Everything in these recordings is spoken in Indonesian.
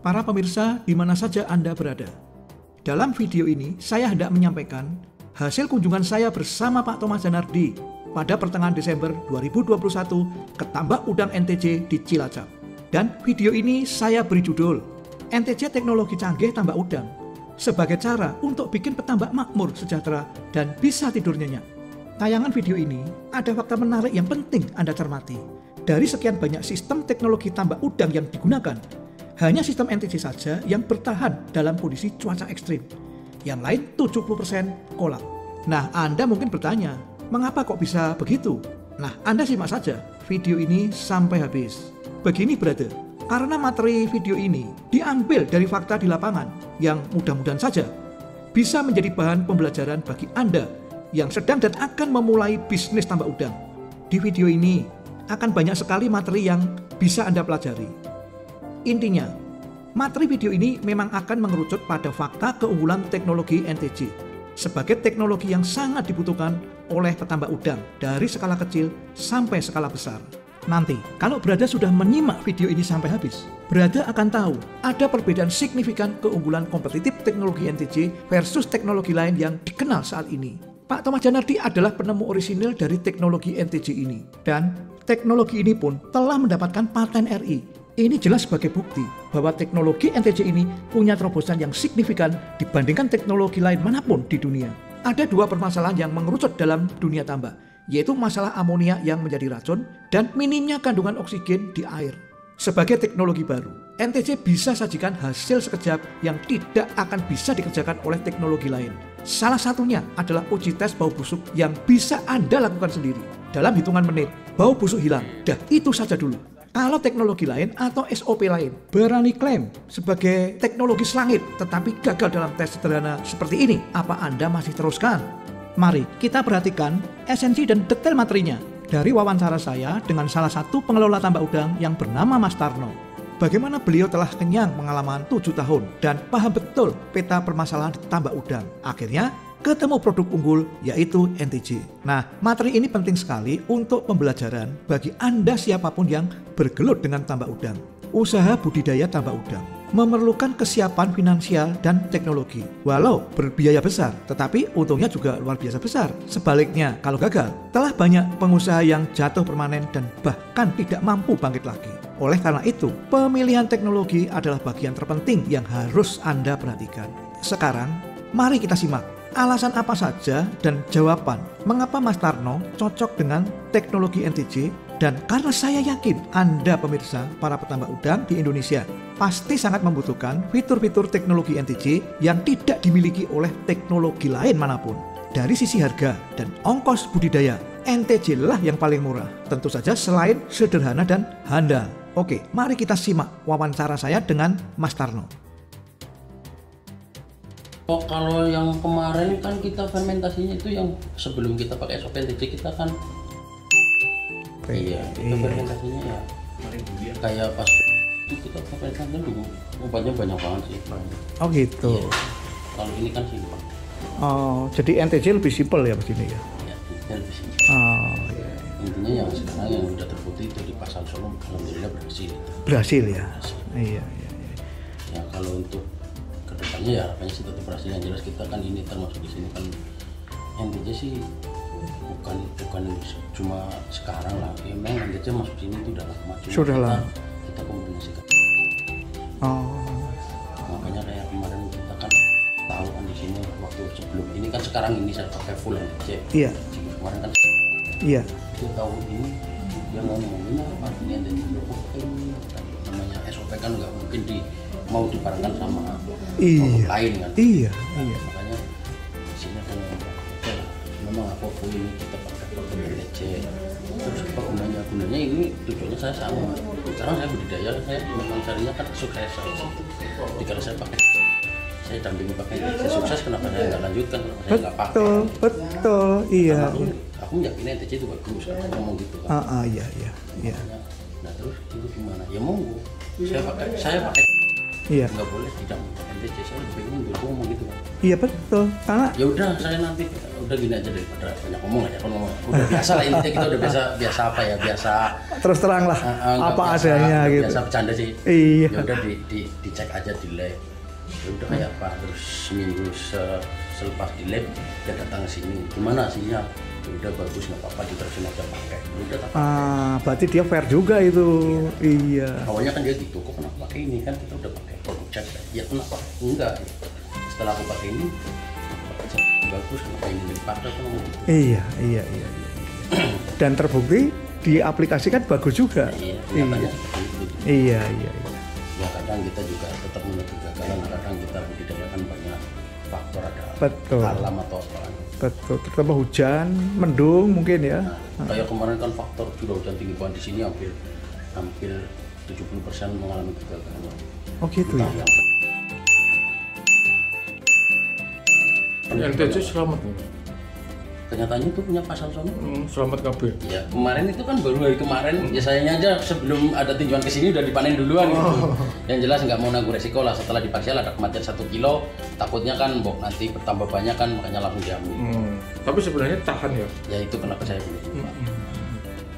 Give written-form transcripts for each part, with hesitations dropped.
para pemirsa di mana saja Anda berada. Dalam video ini, saya hendak menyampaikan hasil kunjungan saya bersama Pak Thomas Janardi pada pertengahan Desember 2021 ke Tambak Udang NTJ di Cilacap. Dan video ini saya beri judul NTJ Teknologi Canggih Tambak Udang sebagai cara untuk bikin petambak makmur, sejahtera, dan bisa tidur nyenyak. Tayangan video ini ada fakta menarik yang penting Anda cermati. Dari sekian banyak sistem teknologi tambak udang yang digunakan, hanya sistem NTJ saja yang bertahan dalam kondisi cuaca ekstrim. Yang lain 70% kolap. Nah, Anda mungkin bertanya, mengapa kok bisa begitu? Nah, Anda simak saja video ini sampai habis. Begini, brother, karena materi video ini diambil dari fakta di lapangan yang mudah-mudahan saja bisa menjadi bahan pembelajaran bagi Anda yang sedang dan akan memulai bisnis tambak udang. Di video ini akan banyak sekali materi yang bisa Anda pelajari. Intinya, materi video ini memang akan mengerucut pada fakta keunggulan teknologi NTJ sebagai teknologi yang sangat dibutuhkan oleh petambak udang dari skala kecil sampai skala besar. Nanti, kalau Brada sudah menyimak video ini sampai habis, Brada akan tahu ada perbedaan signifikan keunggulan kompetitif teknologi NTJ versus teknologi lain yang dikenal saat ini. Pak Thomas Janardi adalah penemu orisinil dari teknologi NTJ ini, dan teknologi ini pun telah mendapatkan paten RI. Ini jelas sebagai bukti bahwa teknologi NTJ ini punya terobosan yang signifikan dibandingkan teknologi lain manapun di dunia. Ada dua permasalahan yang mengerucut dalam dunia tambak, yaitu masalah amonia yang menjadi racun dan minimnya kandungan oksigen di air. Sebagai teknologi baru, NTJ bisa sajikan hasil sekejap yang tidak akan bisa dikerjakan oleh teknologi lain. Salah satunya adalah uji tes bau busuk yang bisa Anda lakukan sendiri. Dalam hitungan menit, bau busuk hilang. Dah, itu saja dulu. Kalau teknologi lain atau SOP lain berani klaim sebagai teknologi selangit tetapi gagal dalam tes sederhana seperti ini, apa Anda masih teruskan? Mari kita perhatikan esensi dan detail materinya dari wawancara saya dengan salah satu pengelola tambak udang yang bernama Mas Tarno. Bagaimana beliau telah kenyang pengalaman 7 tahun dan paham betul peta permasalahan tambak udang. Akhirnya ketemu produk unggul yaitu NTJ. Nah, materi ini penting sekali untuk pembelajaran bagi Anda siapapun yang bergelut dengan tambak udang. Usaha budidaya tambak udang memerlukan kesiapan finansial dan teknologi. Walau berbiaya besar, tetapi untungnya juga luar biasa besar. Sebaliknya, kalau gagal, telah banyak pengusaha yang jatuh permanen dan bahkan tidak mampu bangkit lagi. Oleh karena itu, pemilihan teknologi adalah bagian terpenting yang harus Anda perhatikan. Sekarang, mari kita simak alasan apa saja dan jawaban mengapa Mas Tarno cocok dengan teknologi NTJ, dan karena saya yakin Anda pemirsa para petambak udang di Indonesia pasti sangat membutuhkan fitur-fitur teknologi NTJ yang tidak dimiliki oleh teknologi lain manapun. Dari sisi harga dan ongkos budidaya, NTJ lah yang paling murah. Tentu saja selain sederhana dan handal. Oke, mari kita simak wawancara saya dengan Mas Tarno. Oh, kalau yang kemarin kan kita fermentasinya itu yang sebelum kita pakai SOP NTJ kita kan itu fermentasinya ya kayak pas itu kita fermentasinya dulu obatnya banyak banget sih. Oh gitu. Iya. Kalau ini kan simpel. Oh, jadi NTJ lebih simpel ya begini ya? Ya, lebih simpel. Oh iya. Intinya yang sekarang yang udah terbukti itu di pasar Solo alhamdulillah berhasil. Berhasil ya? Berhasil. Iya. Ya kalau untuk kedepannya ya harapannya sih tetap berhasil. Yang jelas kita kan ini termasuk di sini kan NTJ sih bukan cuma sekarang lah. Ya, memang NTJ masuk sini itu udah lama. Sudah lama. Kita kombinasikan. Oh. Makanya kayak kemarin kita kan tahu kan di sini waktu sebelum ini kan sekarang ini saya pakai full NTJ. Iya. Kemarin kan. Iya. Itu tahun ini dia ngomongin apa ini NTJ namanya SOP kan nggak mungkin mau dibarengkan sama produk lain kan. Iya. Makanya di sini kan memang aku ini kita pakai produk NTJ. Terus apa gunanya ini tujuannya saya sama. Sekarang saya budidaya, saya memang carinya kan sukses. Jadi kalau saya pakai, saya dampingi pakai NTJ sukses, kenapa saya nggak lanjutkan? Kenapa saya nggak pakai? Betul, iya. Aku yakin NTJ itu bagus, aku ngomong gitu kan. Iya. Nah terus itu gimana? Ya monggo, saya pakai. Iya. Nggak boleh tidak pakai NTJ, saya lebih bingung aku ngomong gitu kan. Iya betul, karena ya udah saya nanti udah gini aja daripada banyak ngomong aja kan udah biasa lah intinya kita udah biasa apa ya biasa terus terang lah apa biasa, adanya gitu. Biasa bercanda sih. Iya. Ya udah dicek aja di lab. Ya udah kayak apa, terus seminggu selepas di lab dia datang ke sini. Gimana hasilnya? Ya udah bagus, nggak apa-apa, diterusin aja pakai. Ya udah tak pakai. Berarti dia fair juga itu. Iya. Awalnya kan dia gitu, kok kenapa pakai ini, kan kita udah pakai produk cek. Ya kenapa? Enggak. Setelah aku pakai ini bagus, kenapa ini dipakai kan gitu. Iya. Dan terbukti diaplikasikan bagus juga. Iya. Iya. Ya kadang kita juga tetap menuju kegagalan, kadang kita budidayakan banyak faktor, ada Betul. alam atau apa. Betul, terutama hujan, mendung mungkin ya. Nah, kayak kemarin kan faktor curah hujan tinggi banget di sini hampir 70% mengalami kegagalan. Oh gitu ya. NTC selamat nih. Kenyataannya itu punya pasal sono. Selamat kabeh. Ya kemarin itu kan baru hari kemarin, ya sayangnya aja sebelum ada tinjauan ke sini udah dipanen duluan gitu. Yang jelas nggak mau nanggung resiko lah, setelah diparsial ada kematian 1 kilo, takutnya kan nanti bertambah banyak kan, makanya langsung diambil. Tapi sebenarnya tahan ya. Ya itu kenapa saya pilih.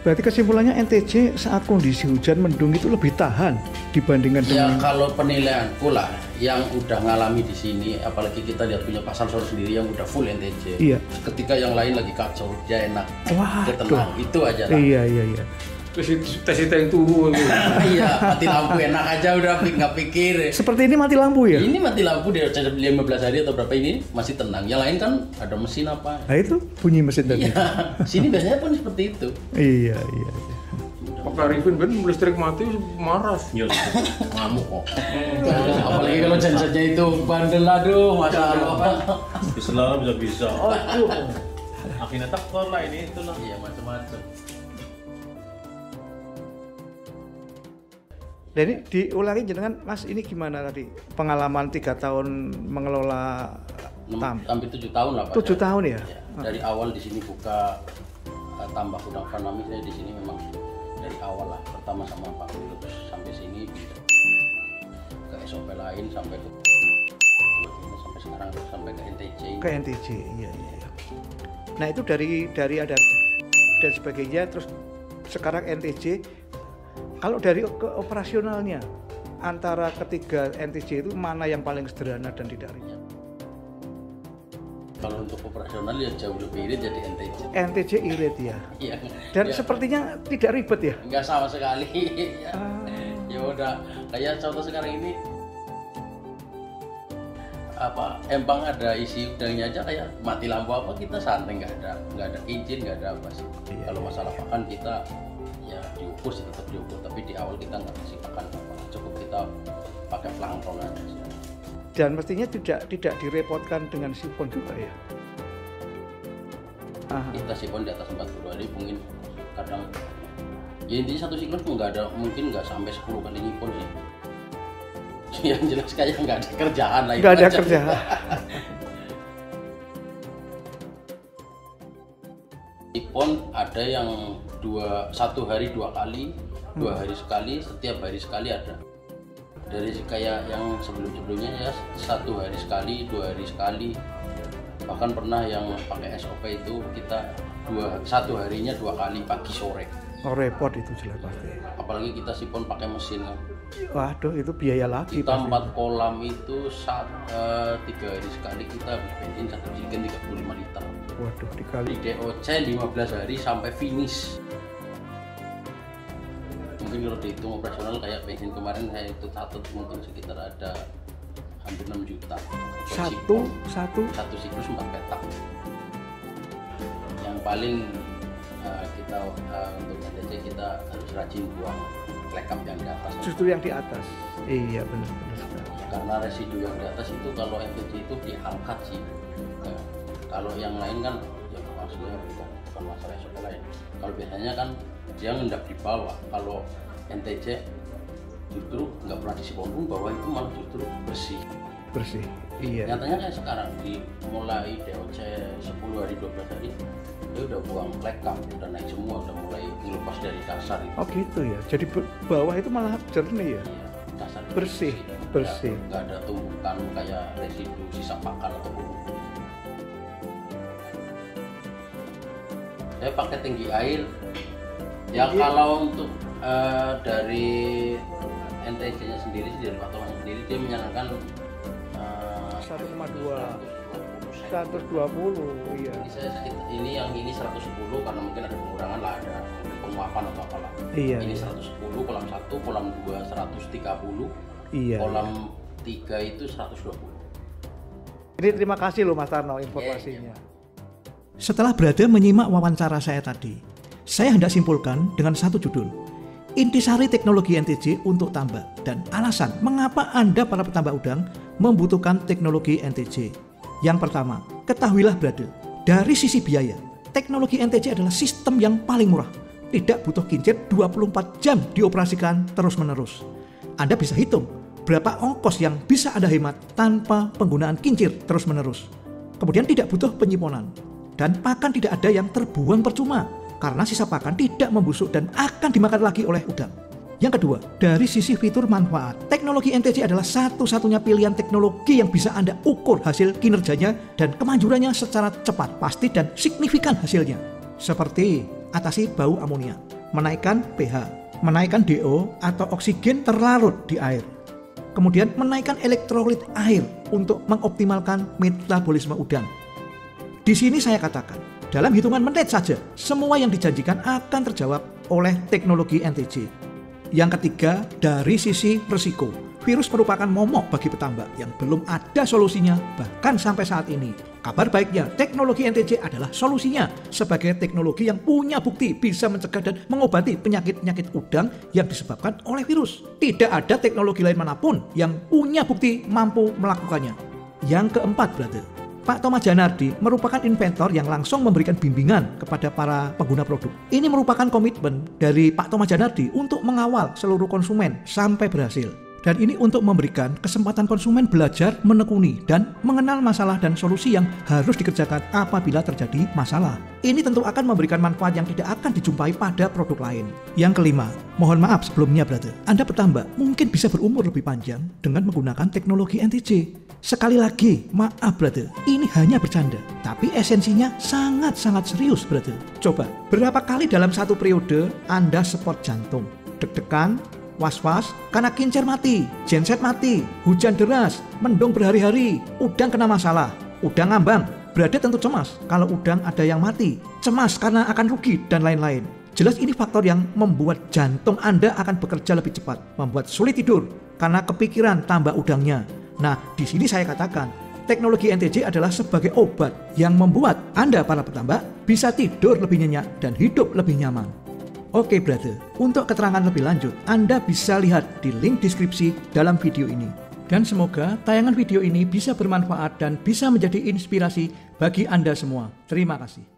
Berarti kesimpulannya NTC saat kondisi hujan mendung itu lebih tahan dibandingkan Ya dengan kalau penilaianku lah, yang udah ngalami di sini, apalagi kita lihat punya pasar sore sendiri yang udah full NTC. Iya. Ketika yang lain lagi kacau, dia enak, Wah, dia tenang, itu aja lah. Iya. Tes yang turu gitu. Iya, mati lampu enak aja udah nggak pikir. Seperti ini mati lampu ya? Ini mati lampu dia 15 hari atau berapa ini masih tenang. Yang lain kan ada mesin apa? Nah itu bunyi mesin tadi. Iya, sini biasanya pun seperti itu. Iya. Pak Arifin kan listrik mati marah. Ngamuk kok. Apalagi kalau gensetnya itu bandel, aduh, masya Allah. Bisa bisa. Oh itu. Akhirnya takut lah ini itulah. Iya macam-macam. Dan ini diulangi jenengan Mas, ini gimana tadi pengalaman 3 tahun mengelola Hampir 7 tahun lah Pak. 7 tahun ya? Dari awal di sini buka tambak udang fanami, saya di sini memang dari awal lah, pertama sama Pak Guru, terus sampai sini ke SOP lain sampai ke sampai sekarang sampai ke NTC. Ke NTC, iya. Nah itu dari ada dan sebagainya, terus sekarang NTC. Kalau dari operasionalnya antara ketiga NTC itu mana yang paling sederhana dan tidak ribet? Kalau untuk operasional ya jauh lebih irit jadi NTC. NTC irit ya. Iya. Dan Ya, sepertinya tidak ribet ya? enggak sama sekali. Ya. Ya udah, kayak contoh sekarang ini apa empang ada isi udangnya aja, kayak mati lampu apa kita santai, nggak ada izin, nggak ada apa sih. Iya. Kalau masalah pakan kita ya diukur sih, tetap diukur, tapi di awal kita nggak kasih pakan apa, cukup kita pakai plankton aja sih. Dan mestinya tidak direpotkan dengan sipon juga ya? Kita sipon di atas 40 hari mungkin kadang ya intinya satu siklus mungkin nggak sampai 10 kali nyipon sih. Yang jelas kayak nggak ada kerjaan lah. Nggak ada kerjaan. Sipon ada yang 1 hari 2 kali, 2 hari sekali, setiap hari sekali ada. Dari kayak yang sebelumnya ya 1 hari sekali, 2 hari sekali. Bahkan pernah yang pakai SOP itu kita 1 harinya 2 kali, pagi sore. Oh repot itu jelas pasti. Apalagi kita sipon pakai mesin kan. Waduh itu biaya lagi. Kita pasti. 4 kolam itu 3 hari sekali kita habis bensin 1 jerigen 35 liter. Waduh dikali. Di DOC 15 hari sampai finish. Mungkin kalau dihitung operasional kayak bensin kemarin saya itu catat mungkin sekitar ada hampir 6 juta. Satu Satu siklus 4 petak. Yang paling kita untuk NTC kita harus rajin buang lekap yang di atas. justru yang di atas. Iya benar sekali. Karena residu yang di atas itu kalau NTC itu diangkat sih. Nah, kalau yang lain kan ya maksudnya bukan masalah SOP lain. Kalau biasanya kan dia ngendap di bawah. Kalau NTC justru nggak pernah disipon pun bawah itu malah justru bersih. Iya. Nyatanya kayak sekarang mulai DOC 10 hari 12 hari dia udah buang lekap, udah naik semua, udah mulai dilepas dari dasar itu. Oh gitu ya. Jadi bawah itu malah jernih ya. Iya, dasar Bersih. Nggak ada tumbukan kayak residu sisa pakan atau bumbu. Saya pakai tinggi air Ya kalau untuk dari NTC-nya sendiri, dari Pak Thomas sendiri, dia menyarankan 120, iya. Ini yang ini 110 karena mungkin ada pengurangan lah, ada penguapan atau apalah. Iya. Ini 110 kolam 1, kolam 2 130, Iya. kolam 3 itu 120. Jadi terima kasih loh Mas Tarno informasinya. Iya. Setelah berada menyimak wawancara saya tadi, saya hendak simpulkan dengan satu judul. Intisari teknologi NTC untuk tambak dan alasan mengapa Anda para petambak udang membutuhkan teknologi NTC. Yang pertama, ketahuilah brother, dari sisi biaya, teknologi NTC adalah sistem yang paling murah. Tidak butuh kincir 24 jam dioperasikan terus-menerus. Anda bisa hitung berapa ongkos yang bisa Anda hemat tanpa penggunaan kincir terus-menerus. Kemudian tidak butuh penyimpanan. Dan pakan tidak ada yang terbuang percuma, karena sisa pakan tidak membusuk dan akan dimakan lagi oleh udang. Yang kedua, dari sisi fitur manfaat, teknologi NTC adalah satu-satunya pilihan teknologi yang bisa Anda ukur hasil kinerjanya dan kemanjurannya secara cepat, pasti dan signifikan hasilnya. Seperti atasi bau amonia, menaikkan pH, menaikkan DO atau oksigen terlarut di air. Kemudian menaikkan elektrolit air untuk mengoptimalkan metabolisme udang. Di sini saya katakan, dalam hitungan menit saja, semua yang dijanjikan akan terjawab oleh teknologi NTC. Yang ketiga, dari sisi risiko. Virus merupakan momok bagi petambak yang belum ada solusinya, bahkan sampai saat ini. Kabar baiknya, teknologi NTC adalah solusinya sebagai teknologi yang punya bukti bisa mencegah dan mengobati penyakit-penyakit udang yang disebabkan oleh virus. Tidak ada teknologi lain manapun yang punya bukti mampu melakukannya. Yang keempat, brother. Pak Thomas Janardi merupakan inventor yang langsung memberikan bimbingan kepada para pengguna produk. Ini merupakan komitmen dari Pak Thomas Janardi untuk mengawal seluruh konsumen sampai berhasil. Dan ini untuk memberikan kesempatan konsumen belajar menekuni dan mengenal masalah dan solusi yang harus dikerjakan apabila terjadi masalah. Ini tentu akan memberikan manfaat yang tidak akan dijumpai pada produk lain. Yang kelima, mohon maaf sebelumnya brother, Anda petambak mungkin bisa berumur lebih panjang dengan menggunakan teknologi NTC. Sekali lagi, maaf brother, ini hanya bercanda. Tapi esensinya sangat-sangat serius brother. Coba, berapa kali dalam satu periode Anda spot jantung? Deg-degan, was-was, karena kincir mati, genset mati, hujan deras, mendung berhari-hari, udang kena masalah, udang ngambang. Brother tentu cemas kalau udang ada yang mati, cemas karena akan rugi dan lain-lain. Jelas ini faktor yang membuat jantung Anda akan bekerja lebih cepat, membuat sulit tidur karena kepikiran tambak udangnya. Nah, di sini saya katakan, teknologi NTC adalah sebagai obat yang membuat Anda para petambak bisa tidur lebih nyenyak dan hidup lebih nyaman. Oke brother, untuk keterangan lebih lanjut, Anda bisa lihat di link deskripsi dalam video ini. Dan semoga tayangan video ini bisa bermanfaat dan bisa menjadi inspirasi bagi Anda semua. Terima kasih.